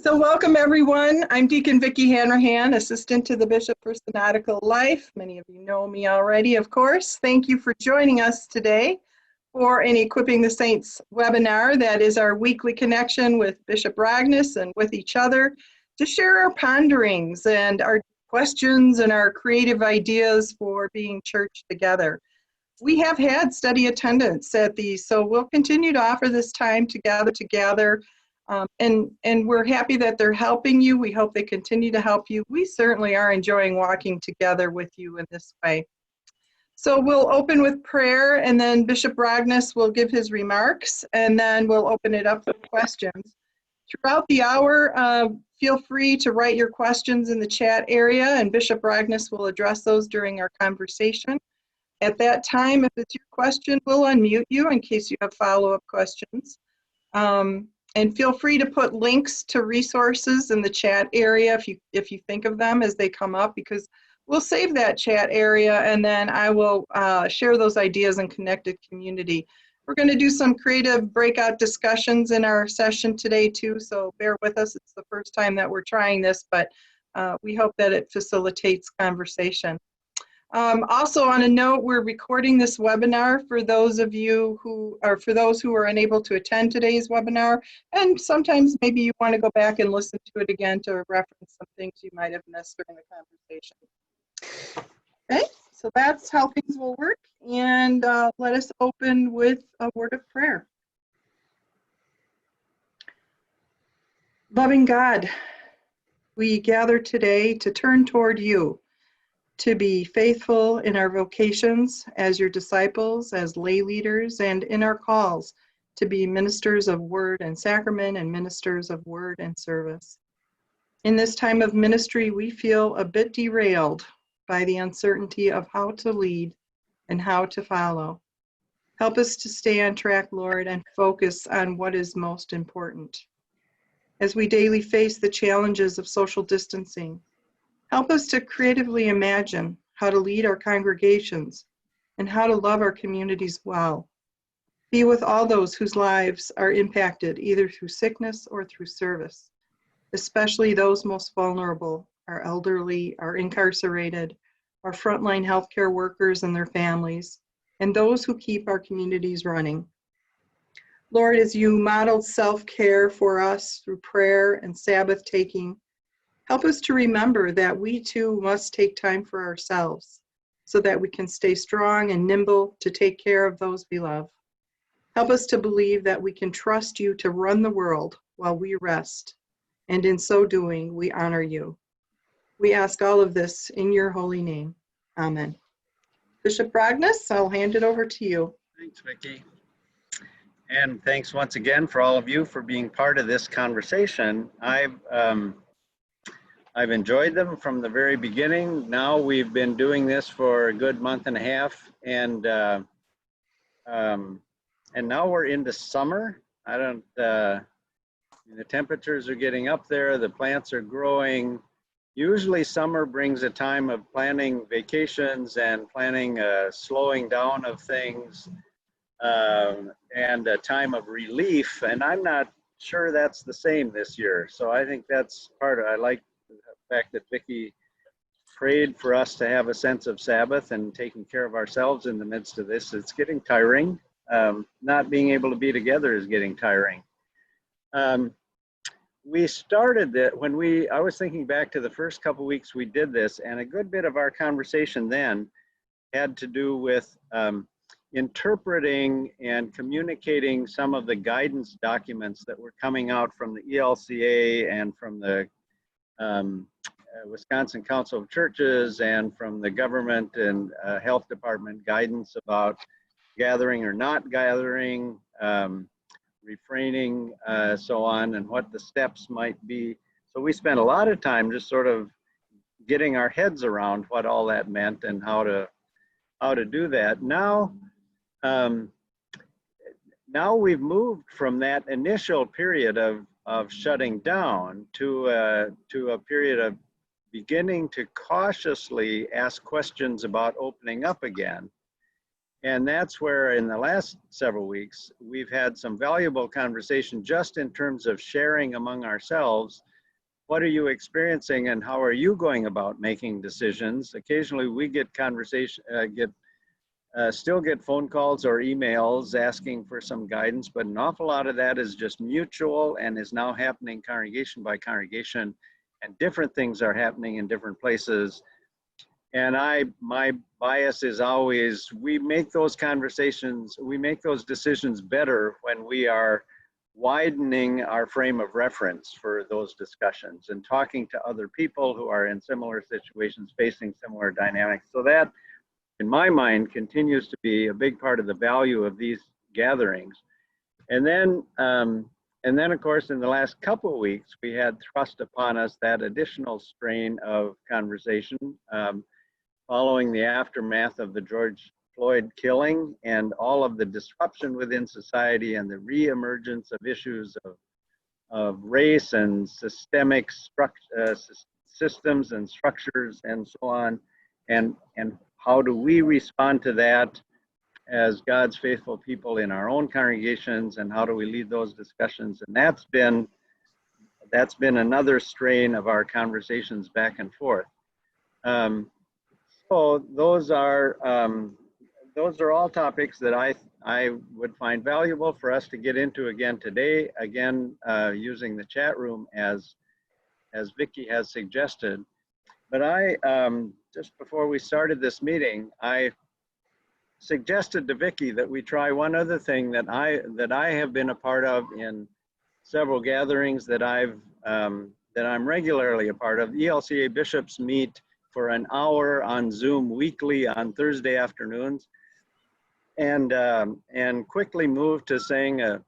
So welcome everyone. I'm Deacon Vicki Hanrahan, Assistant to the Bishop for Synodical Life. Many of you know me already, of course. Thank you for joining us today for an Equipping the Saints webinar. That is our weekly connection with Bishop Ragness and with each other to share our ponderings and our questions and our creative ideas for being church together. We have had steady attendance at these, so we'll continue to offer this time to gather together. And we're happy that they're helping you. We hope they continue to help you. We certainly are enjoying walking together with you in this way. So we'll open with prayer, and then Bishop Ragness will give his remarks, and then we'll open it up for questions. Throughout the hour, feel free to write your questions in the chat area, and Bishop Ragness will address those during our conversation. At that time, if it's your question, we'll unmute you in case you have follow-up questions. And feel free to put links to resources in the chat area if you think of them as they come up, because we'll save that chat area and then I will share those ideas in Connected Community. We're going to do some creative breakout discussions in our session today too, so bear with us. It's the first time that we're trying this, but we hope that it facilitates conversation. Also on a note, we're recording this webinar for those of you who are unable to attend today's webinar, and sometimes maybe you want to go back and listen to it again to reference some things you might have missed during the conversation. Okay, so that's how things will work, and let us open with a word of prayer. Loving God, we gather today to turn toward you, to be faithful in our vocations as your disciples, as lay leaders, and in our calls to be ministers of word and sacrament and ministers of word and service. In this time of ministry, we feel a bit derailed by the uncertainty of how to lead and how to follow. Help us to stay on track, Lord, and focus on what is most important. As we daily face the challenges of social distancing, help us to creatively imagine how to lead our congregations and how to love our communities well. Be with all those whose lives are impacted either through sickness or through service, especially those most vulnerable, our elderly, our incarcerated, our frontline healthcare workers and their families, and those who keep our communities running. Lord, as you modeled self-care for us through prayer and Sabbath taking, help us to remember that we too must take time for ourselves so that we can stay strong and nimble to take care of those we love. Help us to believe that we can trust you to run the world while we rest, and in so doing, we honor you. We ask all of this in your holy name. Amen. Bishop Ragness, I'll hand it over to you. Thanks, Vicki. And thanks once again for all of you for being part of this conversation. I've enjoyed them from the very beginning. Now we've been doing this for a good month and a half, and now we're into summer. The temperatures are getting up there, the plants are growing. Usually summer brings a time of planning vacations and planning slowing down of things and a time of relief, and I'm not sure that's the same this year. So I think that's part of, I like the fact that Vicki prayed for us to have a sense of Sabbath and taking care of ourselves in the midst of this. It's getting tiring. Not being able to be together is getting tiring. We started that I was thinking back to the first couple weeks we did this, and a good bit of our conversation then had to do with interpreting and communicating some of the guidance documents that were coming out from the ELCA and from the Wisconsin Council of Churches and from the government and health department guidance about gathering or not gathering, refraining, so on, and what the steps might be. So we spent a lot of time just sort of getting our heads around what all that meant and how to do that. Now we've moved from that initial period of shutting down to a period of beginning to cautiously ask questions about opening up again. And that's where in the last several weeks, we've had some valuable conversation just in terms of sharing among ourselves what are you experiencing and how are you going about making decisions? Occasionally we get still get phone calls or emails asking for some guidance, but an awful lot of that is just mutual and is now happening congregation by congregation, and different things are happening in different places. And my bias is always, we make those decisions better when we are widening our frame of reference for those discussions and talking to other people who are in similar situations, facing similar dynamics. So that, in my mind, continues to be a big part of the value of these gatherings. And then of course, in the last couple of weeks, we had thrust upon us that additional strain of conversation following the aftermath of the George Floyd killing and all of the disruption within society and the reemergence of issues of race and systemic systems and structures and so on. And how do we respond to that as God's faithful people in our own congregations, and how do we lead those discussions? And that's been another strain of our conversations back and forth. So those are all topics that I would find valuable for us to get into again today, again using the chat room as Vicki has suggested. But I, just before we started this meeting, I suggested to Vicki that we try one other thing that I have been a part of in several gatherings that I'm regularly a part of. ELCA bishops meet for an hour on Zoom weekly on Thursday afternoons, and quickly moved to saying an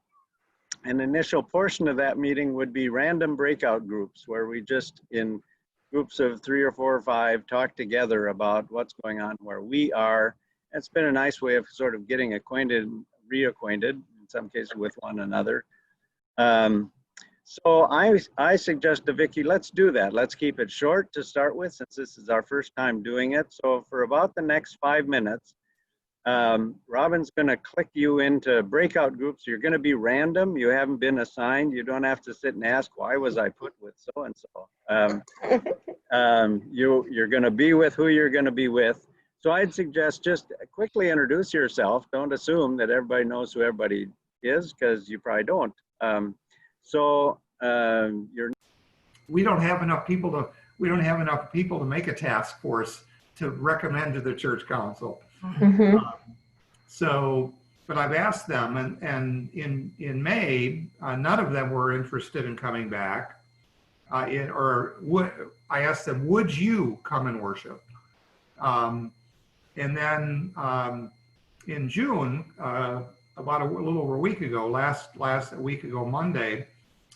initial portion of that meeting would be random breakout groups where we just, in groups of 3 or 4 or 5, talk together about what's going on where we are. It's been a nice way of sort of getting reacquainted, in some cases with one another. So I suggest to Vicki, let's do that. Let's keep it short to start with, since this is our first time doing it. So for about the next 5 minutes, Robin's going to click you into breakout groups. You're going to be random. You haven't been assigned. You don't have to sit and ask, why was I put with so-and-so? You're going to be with who you're going to be with. So I'd suggest just quickly introduce yourself. Don't assume that everybody knows who everybody is, because you probably don't. We don't have enough people to make a task force to recommend to the church council. Mm-hmm. But I've asked them, and in May, none of them were interested in coming back. I asked them, would you come and worship? And then in June, about a little over a week ago, last week ago Monday,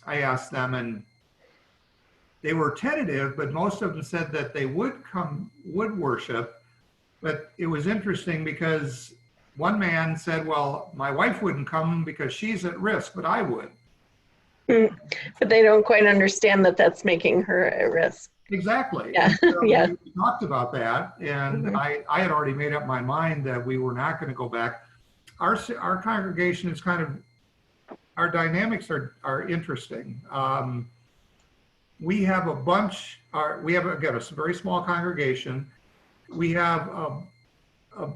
I asked them, and they were tentative, but most of them said that they would worship. But it was interesting because one man said, well, my wife wouldn't come because she's at risk, but I would. But they don't quite understand that that's making her at risk. Exactly. Yeah. So Yeah. We talked about that, and Mm-hmm. I had already made up my mind that we were not going to go back. Our congregation is our dynamics are interesting. We have again, a very small congregation. We have a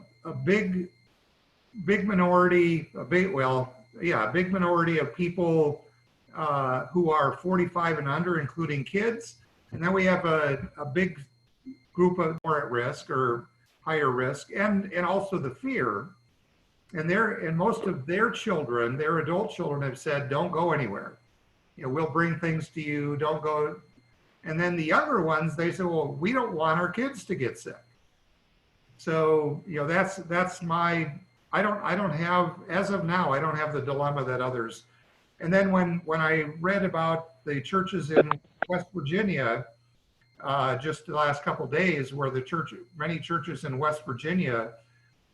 big minority, a big minority of people who are 45 and under, including kids. And then we have a big group of more at risk or higher risk, and also the fear. And most of their children, their adult children, have said, don't go anywhere. We'll bring things to you, don't go. And then the younger ones, they say, well, we don't want our kids to get sick. So, that's my, I don't have, as of now, I don't have the dilemma that others. And then when I read about the churches in West Virginia, just the last couple of days, where many churches in West Virginia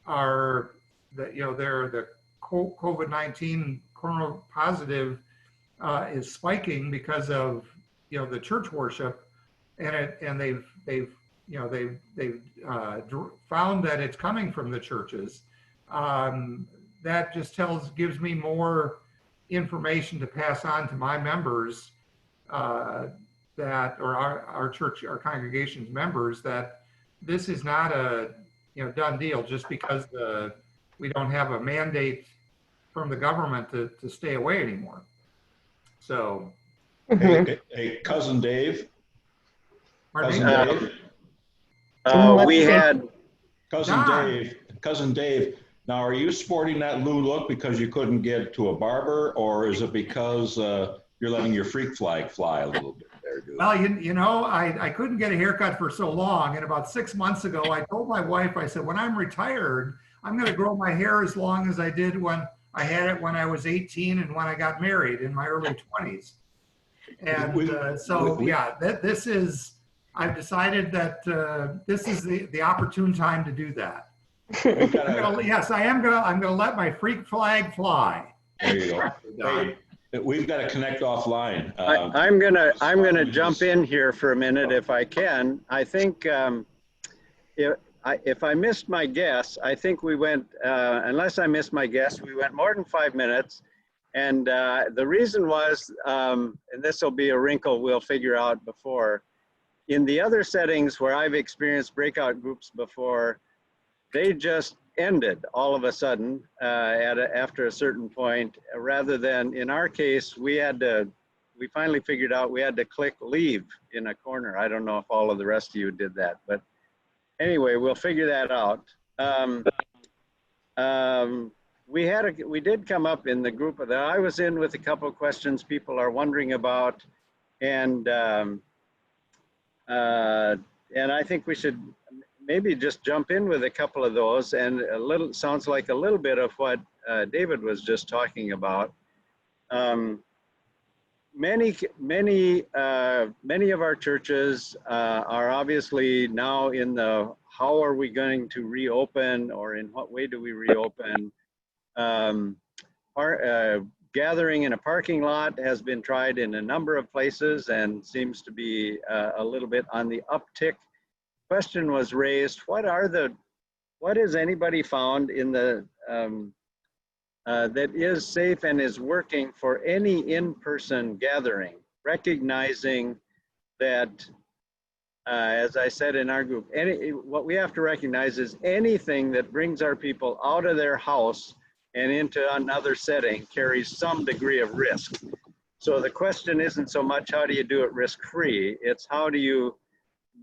are, they're the COVID-19 corona positive is spiking because of the church worship, and they've found that it's coming from the churches. That just gives me more information to pass on to my members that, or our church, our congregation's members, that this is not a, done deal just because we don't have a mandate from the government to stay away anymore. So, Mhm. Hey, cousin Dave, pardon cousin me? Dave, Let's We see. had, cousin Dave. Now, are you sporting that new look because you couldn't get to a barber, or is it because you're letting your freak flag fly a little bit there, dude? Well, I couldn't get a haircut for so long. And about 6 months ago, I told my wife, I said, when I'm retired, I'm going to grow my hair as long as I did when I had it when I was 18 and when I got married in my early 20s. And this is, I've decided that this is the opportune time to do that. I'm going to let my freak flag fly. There you go. Hey, we've got to connect offline. I'm gonna jump in here for a minute if I can. I think if I missed my guess, I think we went, unless I missed my guess, we went more than 5 minutes. And the reason was, and this will be a wrinkle we'll figure out before, in the other settings where I've experienced breakout groups before, they just ended all of a sudden after a certain point, rather than in our case, we finally figured out we had to click leave in a corner. I don't know if all of the rest of you did that, but anyway, we'll figure that out. We did come up in the group that I was in with a couple of questions people are wondering about, and I think we should maybe just jump in with a couple of those, and sounds like a little bit of what David was just talking about. Many of our churches are obviously now in the how are we going to reopen, or in what way do we reopen? Gathering in a parking lot has been tried in a number of places and seems to be a little bit on the uptick. Question was raised, what has anybody found in the that is safe and is working for any in-person gathering, recognizing that as I said in our group, what we have to recognize is anything that brings our people out of their house and into another setting carries some degree of risk. So the question isn't so much how do you do it risk-free, it's how do you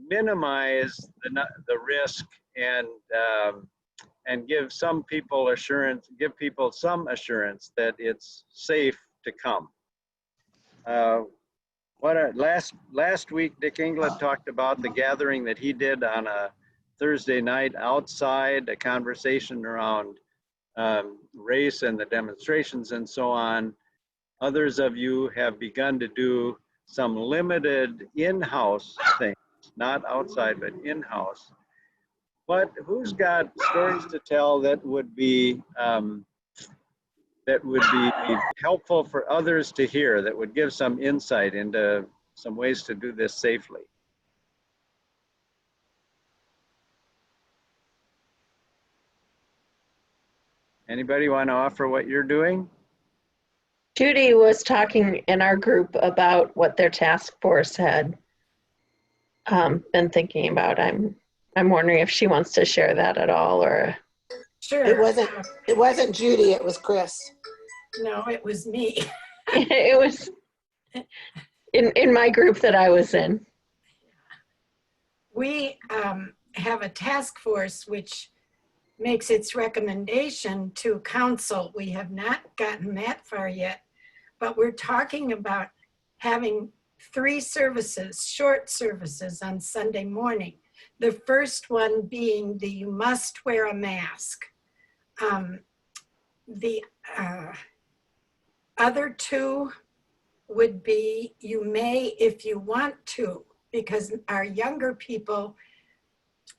minimize the risk and give some people some assurance that it's safe to come. Last week, Dick Englund talked about the gathering that he did on a Thursday night outside, a conversation around race and the demonstrations and so on. Others of you have begun to do some limited in-house things, not outside, but in-house. But who's got stories to tell that would be helpful for others to hear, that would give some insight into some ways to do this safely? Anybody want to offer what you're doing? Judy was talking in our group about what their task force had been thinking about. I'm wondering if she wants to share that at all, or. Sure. It wasn't Judy, it was Chris. No, it was me. It was in my group that I was in. We have a task force which makes its recommendation to council. We have not gotten that far yet, but we're talking about having 3 services, short services on Sunday morning. The first one being the you must wear a mask. The other 2 would be you may if you want to, because our younger people,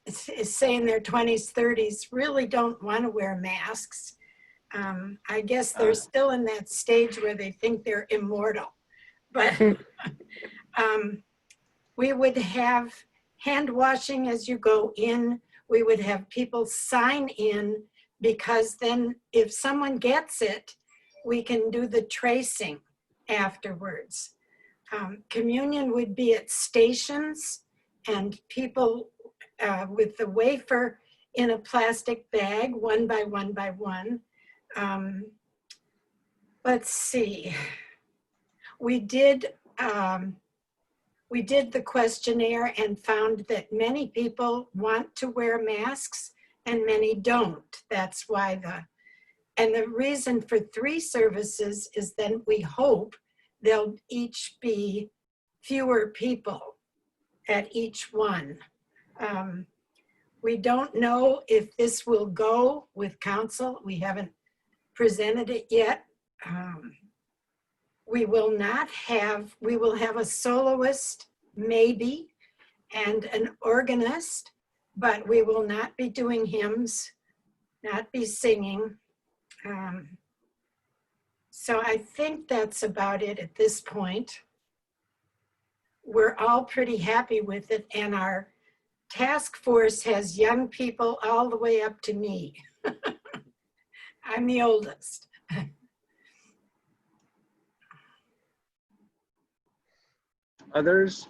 say in their 20s, 30s, really don't want to wear masks. I guess they're still in that stage where they think they're immortal. But we would have hand washing as you go in. We would have people sign in, because then if someone gets it, we can do the tracing afterwards. Communion would be at stations and people with the wafer in a plastic bag, one by one by one. Let's see. We did the questionnaire and found that many people want to wear masks and many don't. That's why and the reason for 3 services is then we hope there'll each be fewer people at each one. We don't know if this will go with council. We haven't presented it yet. We will have a soloist maybe and an organist, but we will not be doing hymns, not be singing. So I think that's about it at this point. We're all pretty happy with it, and our task force has young people all the way up to me. I'm the oldest. Others?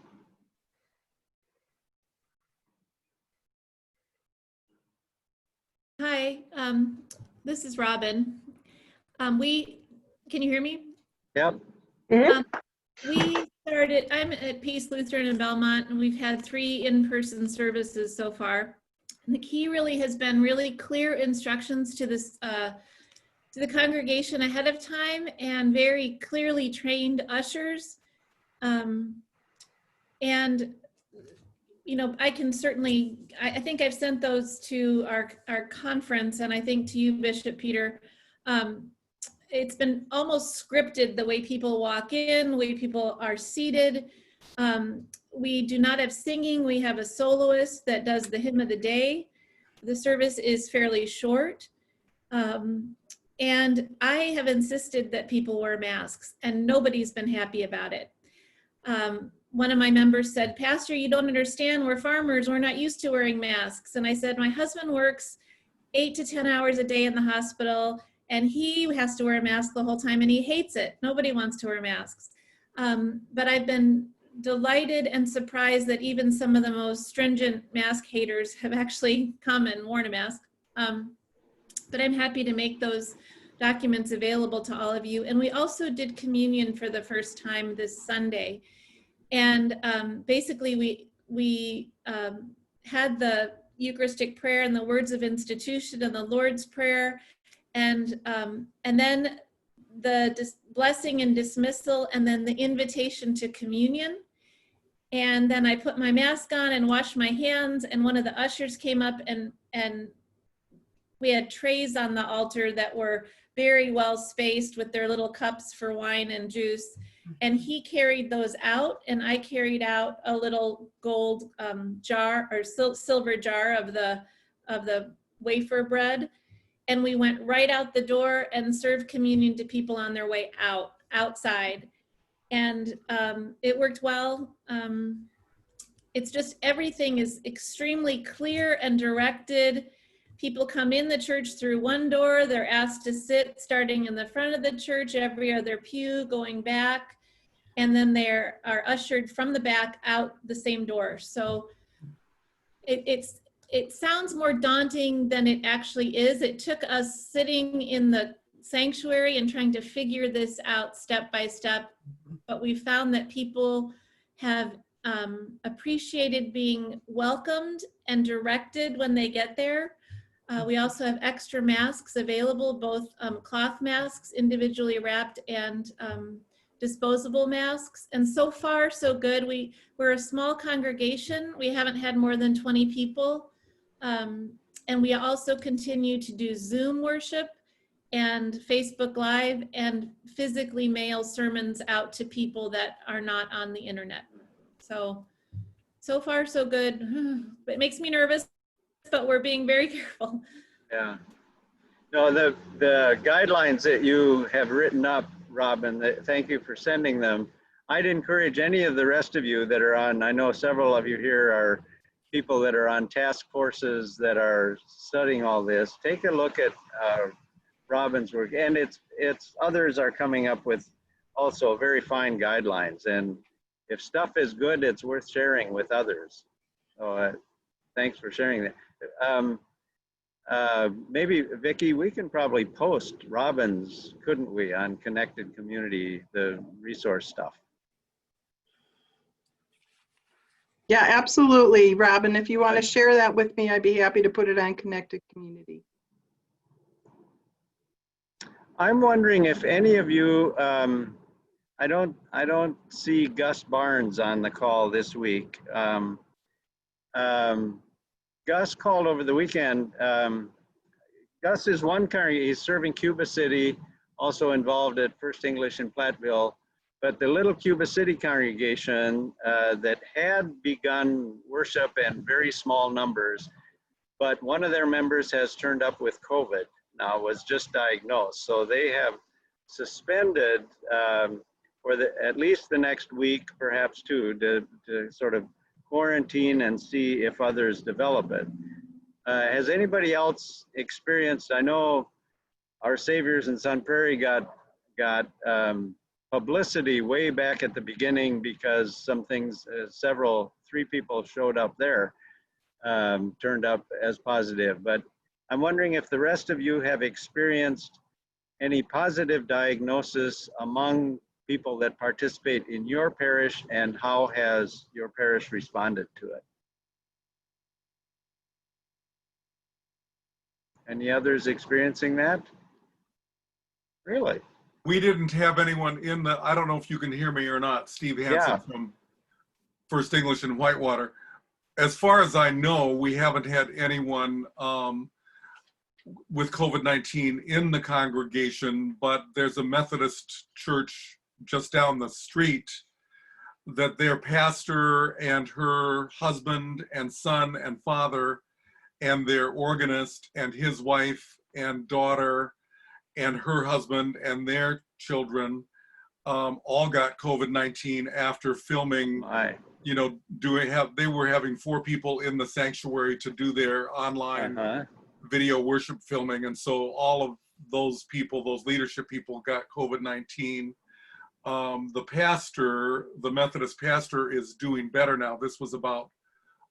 Hi, this is Robin. Can you hear me? Yep. We started, I'm at Peace Lutheran in Belmont, and we've had 3 in-person services so far. And the key really has been really clear instructions to this, to the congregation ahead of time, and very clearly trained ushers. And you know, I can certainly, I think I've sent those to our conference, and I think to you, Bishop Peter. It's been almost scripted, the way people walk in, the way people are seated. We do not have singing. We have a soloist that does the hymn of the day. The service is fairly short. And I have insisted that people wear masks, and nobody's been happy about it. One of my members said, "Pastor, you don't understand, we're farmers, we're not used to wearing masks." And I said, my husband works 8 to 10 hours a day in the hospital, and he has to wear a mask the whole time, and he hates it. Nobody wants to wear masks. But I've been delighted and surprised that even some of the most stringent mask haters have actually come and worn a mask. But I'm happy to make those documents available to all of you. And we also did communion for the first time this Sunday. And basically we had the Eucharistic prayer and the words of institution and the Lord's Prayer, and then the blessing and dismissal, and then the invitation to communion. And then I put my mask on and washed my hands, and one of the ushers came up, and we had trays on the altar that were very well spaced with their little cups for wine and juice. And he carried those out, and I carried out a little gold jar or silver jar of the wafer bread. And we went right out the door and served communion to people on their way outside. And it worked well. It's just everything is extremely clear and directed. People come in the church through one door. They're asked to sit starting in the front of the church, every other pew going back. And then they are ushered from the back out the same door. So it sounds more daunting than it actually is. It took us sitting in the sanctuary and trying to figure this out step by step. But we found that people have appreciated being welcomed and directed when they get there. We also have extra masks available, both cloth masks, individually wrapped, and disposable masks. And so far, so good. We're a small congregation. We haven't had more than 20 people. And we also continue to do Zoom worship and Facebook Live and physically mail sermons out to people that are not on the internet. So far, so good. It makes me nervous, but we're being very careful. Yeah. No, the guidelines that you have written up, Robin, thank you for sending them. I'd encourage any of the rest of you that are on, I know several of you here are people that are on task forces that are studying all this. Take a look at Robin's work, and it's others are coming up with also very fine guidelines, and if stuff is good, it's worth sharing with others. So thanks for sharing that. Maybe Vicki, we can probably post Robin's, couldn't we, on Connected Community, the resource stuff. Yeah, absolutely, Robin. If you want to share that with me, I'd be happy to put it on Connected Community. I'm wondering if any of you, I don't see Gus Barnes on the call this week. Gus called over the weekend. Gus is one congregation, he's serving Cuba City, also involved at First English in Platteville. But the little Cuba City congregation that had begun worship in very small numbers, but one of their members has turned up with COVID now, was just diagnosed. So they have suspended for at least the next week, perhaps two, to sort of quarantine and see if others develop it. Has anybody else experienced, I know Our Saviors in Sun Prairie got publicity way back at the beginning because some things, three people showed up there, turned up as positive. But I'm wondering if the rest of you have experienced any positive diagnosis among people that participate in your parish, and how has your parish responded to it? Any others experiencing that? Really? We didn't have anyone in the, I don't know if you can hear me or not, Steve Hansen Yeah. from First English in Whitewater. As far as I know, we haven't had anyone with COVID-19 in the congregation, but there's a Methodist church just down the street that their pastor and her husband and son and father and their organist and his wife and daughter and her husband and their children all got COVID-19 after filming. You know, they were having 4 people in the sanctuary to do their online video worship filming, and so all of those people, those leadership people, got COVID-19. The pastor, the Methodist pastor, is doing better now. This was about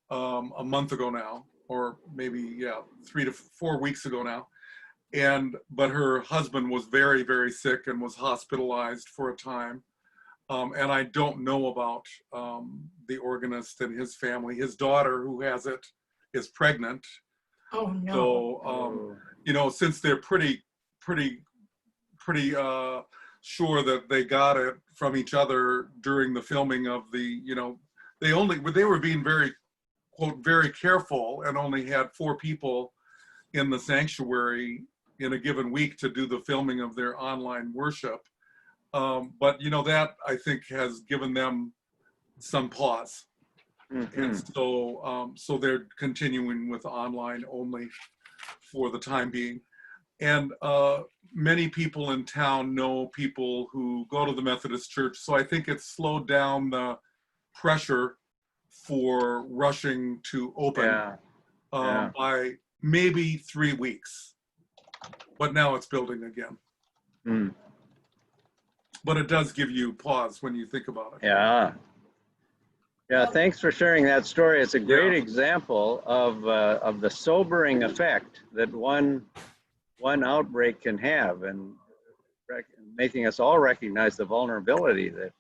a month ago now, or maybe 3 to 4 weeks ago now. But her husband was very, very sick and was hospitalized for a time. And I don't know about the organist and his family. His daughter, who has it, is pregnant. Oh, no. So, you know, since they're pretty sure that they got it from each other during the filming of the, you know, they were being very, quote, very careful, and only had 4 people in the sanctuary in a given week to do the filming of their online worship. But, you know, that I think has given them some pause. And so they're continuing with online only for the time being. And many people in town know people who go to the Methodist Church. So I think it's slowed down the pressure for rushing to open by maybe 3 weeks. But now it's building again. But it does give you pause when you think about it. Yeah, thanks for sharing that story. It's a great example of the sobering effect that one outbreak can have, and making us all recognize the vulnerability that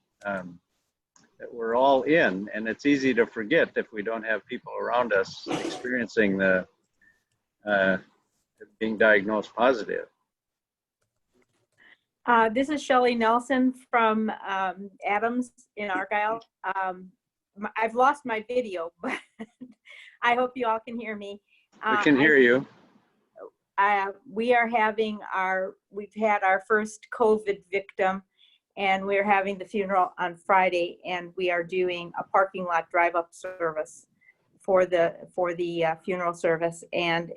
that we're all in. And it's easy to forget if we don't have people around us experiencing the being diagnosed positive. This is Shelley Nelson from Adams in Argyle. I've lost my video, but I hope you all can hear me. We can hear you. We've had our first COVID victim, and we're having the funeral on Friday, and we are doing a parking lot drive-up service for the funeral service. And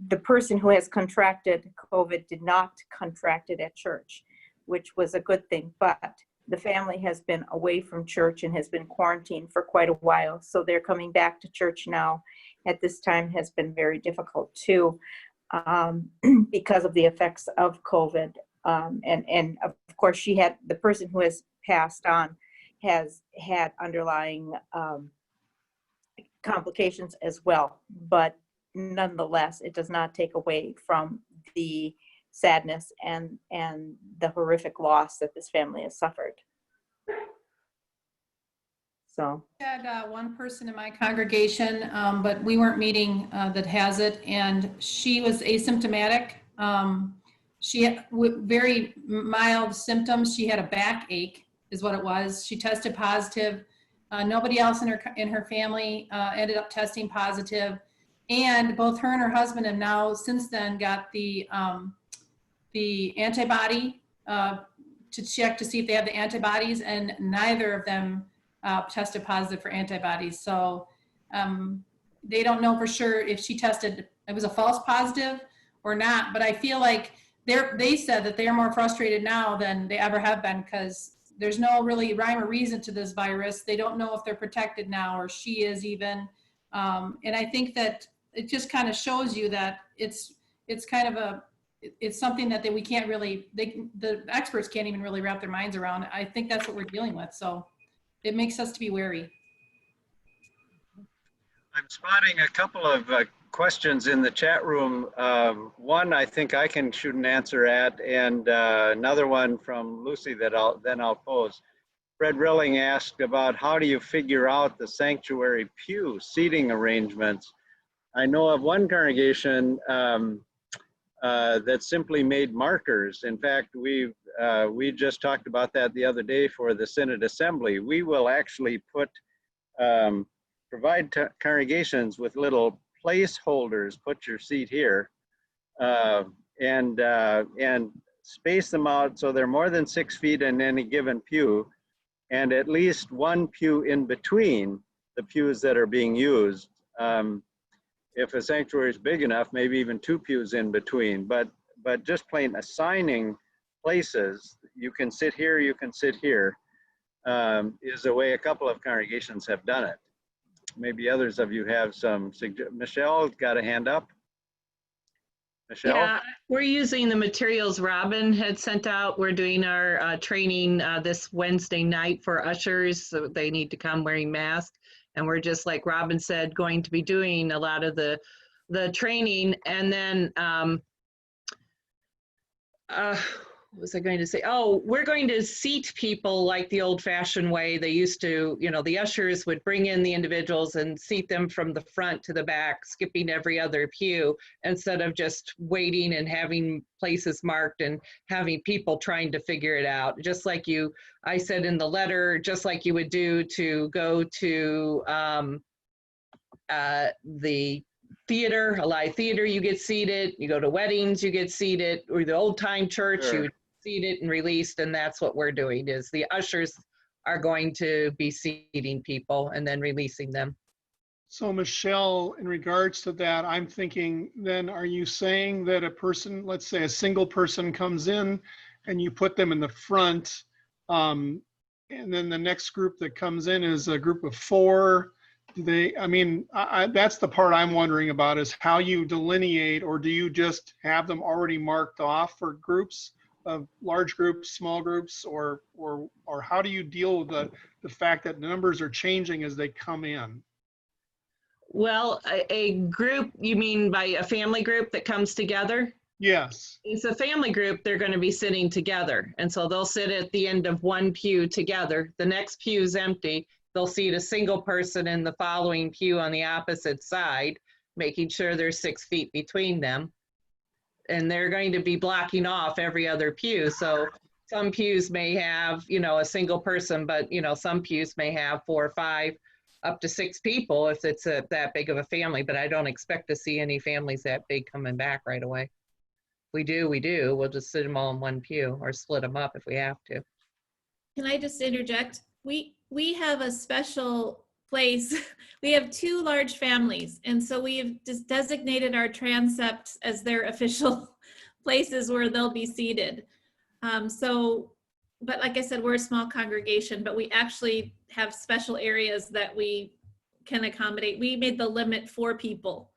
the person who has contracted COVID did not contract it at church, which was a good thing, but the family has been away from church and has been quarantined for quite a while. So they're coming back to church now. At this time has been very difficult too, because of the effects of COVID. And of course, the person who has passed on has had underlying complications as well. But nonetheless, it does not take away from the sadness and the horrific loss that this family has suffered. So. I had one person in my congregation, but we weren't meeting that has it, and she was asymptomatic. She had very mild symptoms. She had a backache, is what it was. She tested positive. Nobody else in her family ended up testing positive, and both her and her husband have now since then got the antibody to check to see if they have the antibodies, and neither of them tested positive for antibodies. So they don't know for sure if she tested, it was a false positive or not, but I feel like they said that they're more frustrated now than they ever have been, because there's no really rhyme or reason to this virus. They don't know if they're protected now, or she is even. And I think that it just kind of shows you that it's kind of it's something that we can't really, the experts can't even really wrap their minds around. I think that's what we're dealing with. So it makes us to be wary. I'm spotting a couple of questions in the chat room. One I think I can shoot an answer at, and another one from Lucy that I'll pose. Fred Rilling asked about how do you figure out the sanctuary pew seating arrangements. I know of one congregation that simply made markers. In fact, we just talked about that the other day for the Synod Assembly. We will actually provide congregations with little placeholders, put your seat here, and space them out so they're more than 6 feet in any given pew, and at least one pew in between the pews that are being used. If a sanctuary is big enough, maybe even 2 pews in between, but just plain assigning places, you can sit here, you can sit here, is the way a couple of congregations have done it. Maybe others of you have some suggestions. Michelle got a hand up. Michelle? Yeah, we're using the materials Robin had sent out. We're doing our training this Wednesday night for ushers, so they need to come wearing masks. And we're just, like Robin said, going to be doing a lot of the training. And then, what was I going to say? Oh, we're going to seat people like the old-fashioned way. They used to, the ushers would bring in the individuals and seat them from the front to the back, skipping every other pew, instead of just waiting and having places marked and having people trying to figure it out. Just like I said in the letter, just like you would do to go to the theater, a live theater, you get seated. You go to weddings, you get seated, or the old time church, Sure. You would seated and released, and that's what we're doing. Is the ushers are going to be seating people and then releasing them. So Michelle, in regards to that, I'm thinking then, are you saying that a person, let's say a single person comes in and you put them in the front, and then the next group that comes in is a group of 4? That's the part I'm wondering about, is how you delineate, or do you just have them already marked off for groups of large groups, small groups, or how do you deal with the fact that the numbers are changing as they come in? Well, a group, you mean by a family group that comes together? Yes. It's a family group, they're going to be sitting together. And so they'll sit at the end of one pew together. The next pew is empty. They'll seat a single person in the following pew on the opposite side, making sure there's 6 feet between them. And they're going to be blocking off every other pew. So some pews may have, a single person, but, some pews may have 4 or 5, up to 6 people if it's that big of a family. But I don't expect to see any families that big coming back right away. We do. We'll just sit them all in one pew or split them up if we have to. Can I just interject? We have a special place. We have 2 large families, and so we've just designated our transepts as their official places where they'll be seated. But like I said, we're a small congregation, but we actually have special areas that we can accommodate. We made the limit 4 people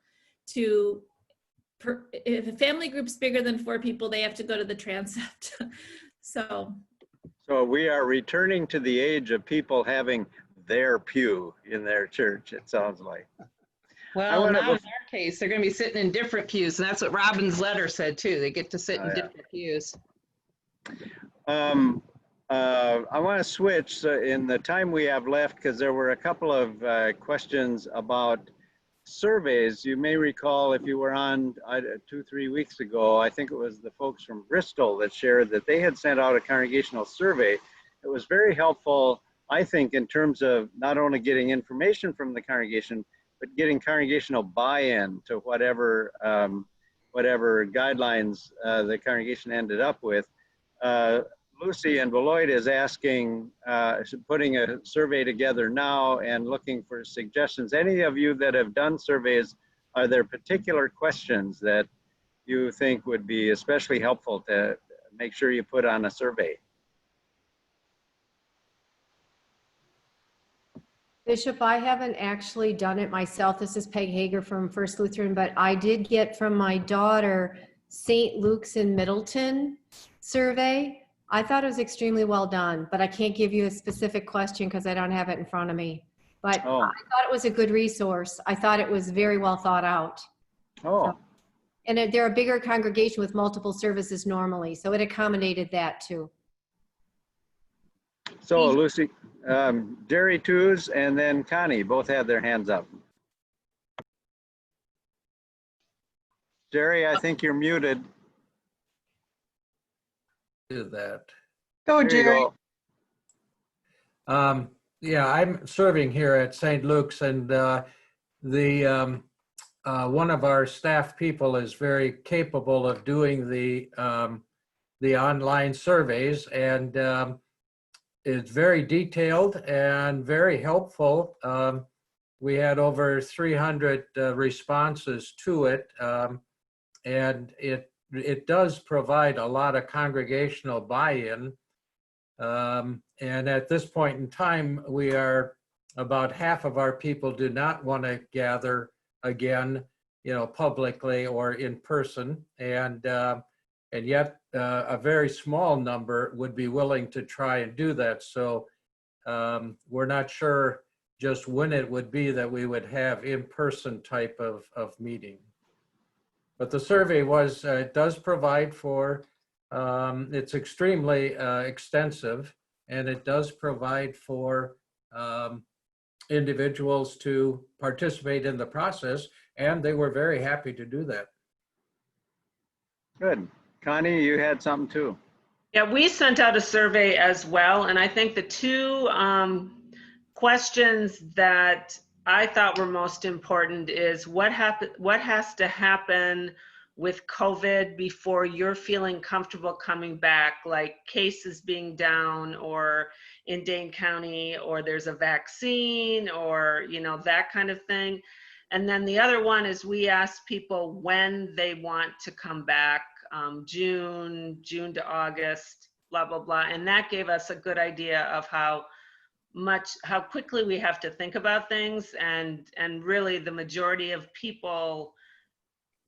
to if a family group's bigger than 4 people, they have to go to the transept. So we are returning to the age of people having their pew in their church, it sounds like. Well, wanna now go- in our case, they're going to be sitting in different pews, and that's what Robin's letter said too. They get to sit in yeah. different pews. I want to switch in the time we have left, because there were a couple of questions about surveys. You may recall, if you were on 2-3 weeks ago, I think it was the folks from Bristol that shared that they had sent out a congregational survey. It was very helpful, I think, in terms of not only getting information from the congregation, but getting congregational buy-in to whatever guidelines the congregation ended up with. Lucy and Beloit is asking, putting a survey together now and looking for suggestions. Any of you that have done surveys, are there particular questions that you think would be especially helpful to make sure you put on a survey? Bishop, I haven't actually done it myself. This is Peg Hager from First Lutheran, but I did get from my daughter St. Luke's in Middleton survey. I thought it was extremely well done, but I can't give you a specific question because I don't have it in front of me. But I thought it was a good resource. I thought it was very well thought out. And they're a bigger congregation with multiple services normally, so it accommodated that too. So Lucy, Jerry Tews and then Connie both had their hands up. Jerry, I think you're muted. Do that. Go, Jerry. Yeah, I'm serving here at St. Luke's, and one of our staff people is very capable of doing the online surveys, and it's very detailed and very helpful. We had over 300 responses to it, and it does provide a lot of congregational buy-in. And at this point in time, we are about half of our people do not want to gather again, publicly or in person. And yet a very small number would be willing to try and do that. So we're not sure just when it would be that we would have in-person type of meeting. But the survey does provide for, it's extremely extensive, and it does provide for individuals to participate in the process, and they were very happy to do that. Good. Connie, you had something too. Yeah, we sent out a survey as well, and I think the two questions that I thought were most important is what has to happen with COVID before you're feeling comfortable coming back, like cases being down or in Dane County, or there's a vaccine, or that kind of thing. And then the other one is we asked people when they want to come back, June to August, blah, blah, blah. And that gave us a good idea of how quickly we have to think about things. And really the majority of people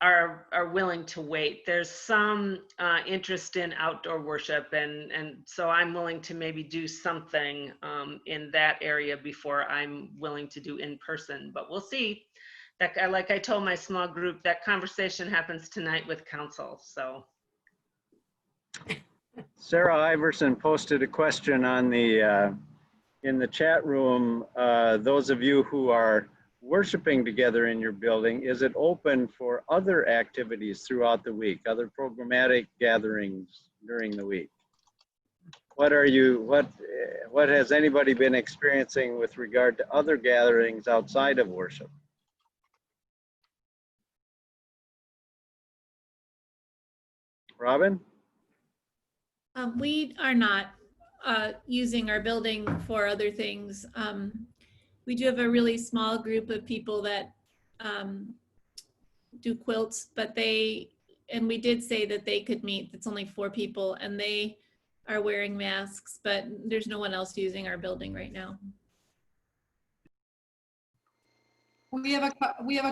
are willing to wait. There's some interest in outdoor worship. And so I'm willing to maybe do something in that area before I'm willing to do in person, but we'll see. Like I told my small group, that conversation happens tonight with council, so. Sarah Iverson posted a question on the in the chat room. Those of you who are worshiping together in your building, is it open for other activities throughout the week, other programmatic gatherings during the week? What has anybody been experiencing with regard to other gatherings outside of worship? Robin? We are not using our building for other things. We do have a really small group of people that do quilts, and we did say that they could meet. It's only 4 people, and they are wearing masks, but there's no one else using our building right now. We have a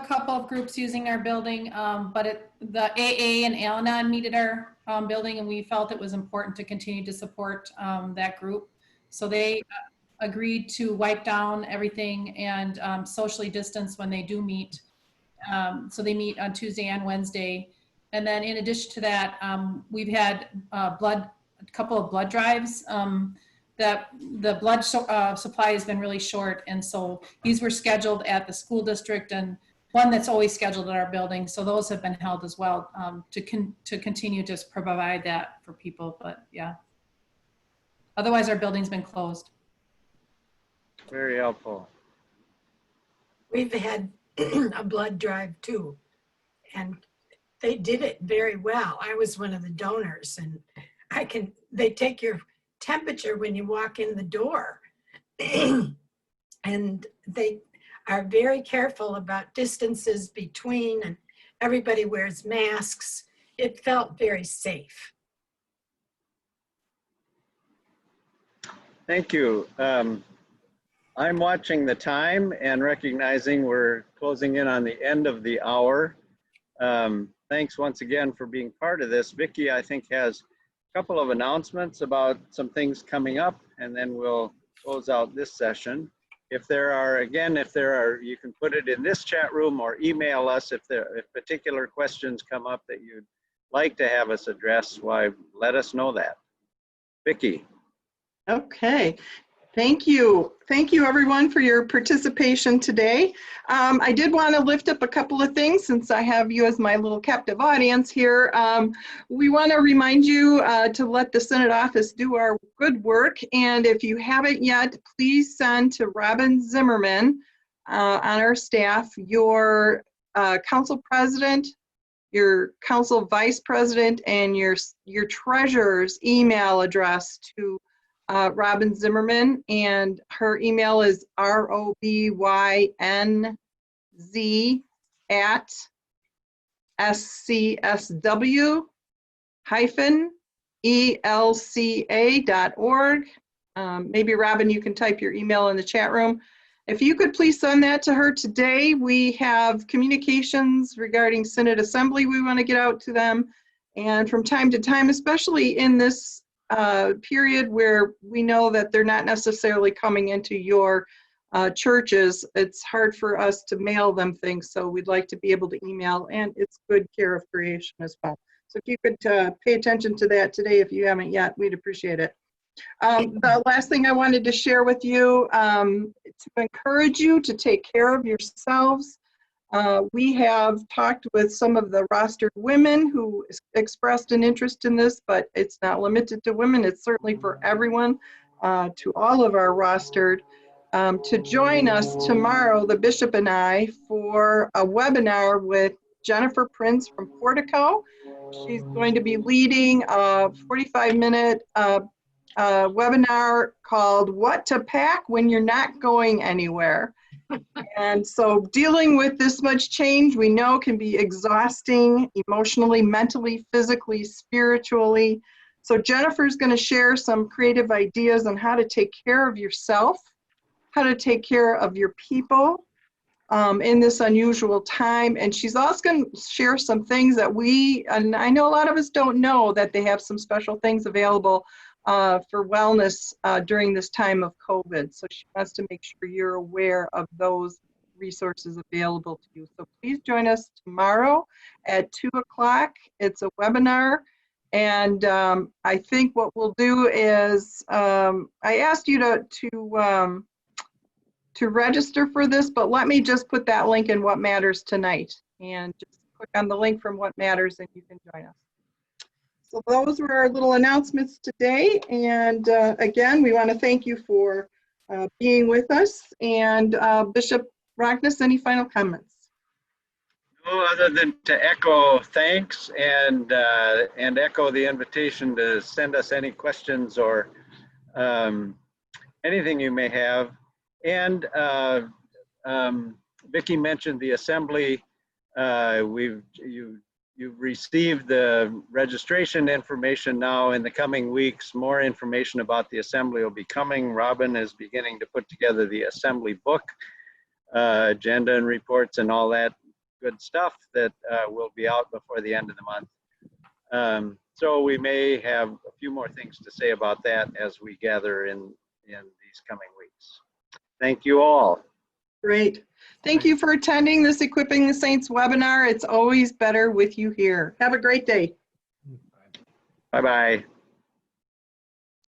couple of groups using our building, but the AA and Al-Anon meet at our building, and we felt it was important to continue to support that group. So they agreed to wipe down everything and socially distance when they do meet. So they meet on Tuesday and Wednesday. And then in addition to that, we've had a couple of blood drives. That the blood supply has been really short. And so these were scheduled at the school district and one that's always scheduled at our building. So those have been held as well to continue to provide that for people. But yeah, otherwise our building's been closed. Very helpful. We've had a blood drive too, and they did it very well. I was one of the donors, and they take your temperature when you walk in the door. And they are very careful about distances between, and everybody wears masks. It felt very safe. Thank you. I'm watching the time and recognizing we're closing in on the end of the hour. Thanks once again for being part of this. Vicki, I think, has a couple of announcements about some things coming up, and then we'll close out this session. If there are, you can put it in this chat room or email us if particular questions come up that you'd like to have us address. Why, let us know that. Vicki. Okay. Thank you. Thank you, everyone, for your participation today. I did want to lift up a couple of things since I have you as my little captive audience here. We want to remind you to let the Synod office do our good work. And if you haven't yet, please send to Robin Zimmerman on our staff your council president, your council vice president, and your treasurer's email address to Robin Zimmerman, and her email is robynz@scsw-elca.org. Maybe Robin, you can type your email in the chat room. If you could please send that to her today. We have communications regarding Synod Assembly we want to get out to them. And from time to time, especially in this period where we know that they're not necessarily coming into your churches, it's hard for us to mail them things, so we'd like to be able to email, and it's good care of creation as well. So if you could pay attention to that today, if you haven't yet, we'd appreciate it. The last thing I wanted to share with you, to encourage you to take care of yourselves. We have talked with some of the rostered women who expressed an interest in this, but it's not limited to women. It's certainly for everyone, to all of our rostered, to join us tomorrow, the bishop and I, for a webinar with Jennifer Prince from Portico. She's going to be leading a 45-minute webinar called What to Pack When You're Not Going Anywhere. And so dealing with this much change, we know, can be exhausting emotionally, mentally, physically, spiritually. So Jennifer's going to share some creative ideas on how to take care of yourself, how to take care of your people in this unusual time. And she's also going to share some things that and I know a lot of us don't know, that they have some special things available for wellness during this time of COVID. So she wants to make sure you're aware of those resources available to you. So please join us tomorrow at 2 o'clock. It's a webinar. And I think what we'll do is, I asked you to register for this, but let me just put that link in What Matters tonight. And just click on the link from What Matters and you can join us. So those were our little announcements today. And again, we want to thank you for being with us. And Bishop Rockness, any final comments? No, other than to echo thanks and echo the invitation to send us any questions or anything you may have. And Vicki mentioned the assembly. You've received the registration information now. In the coming weeks, more information about the assembly will be coming. Robin is beginning to put together the assembly book. agenda and reports and all that good stuff that will be out before the end of the month. So we may have a few more things to say about that as we gather in these coming weeks. Thank you all. Great. Thank you for attending this Equipping the Saints webinar. It's always better with you here. Have a great day. Bye-bye.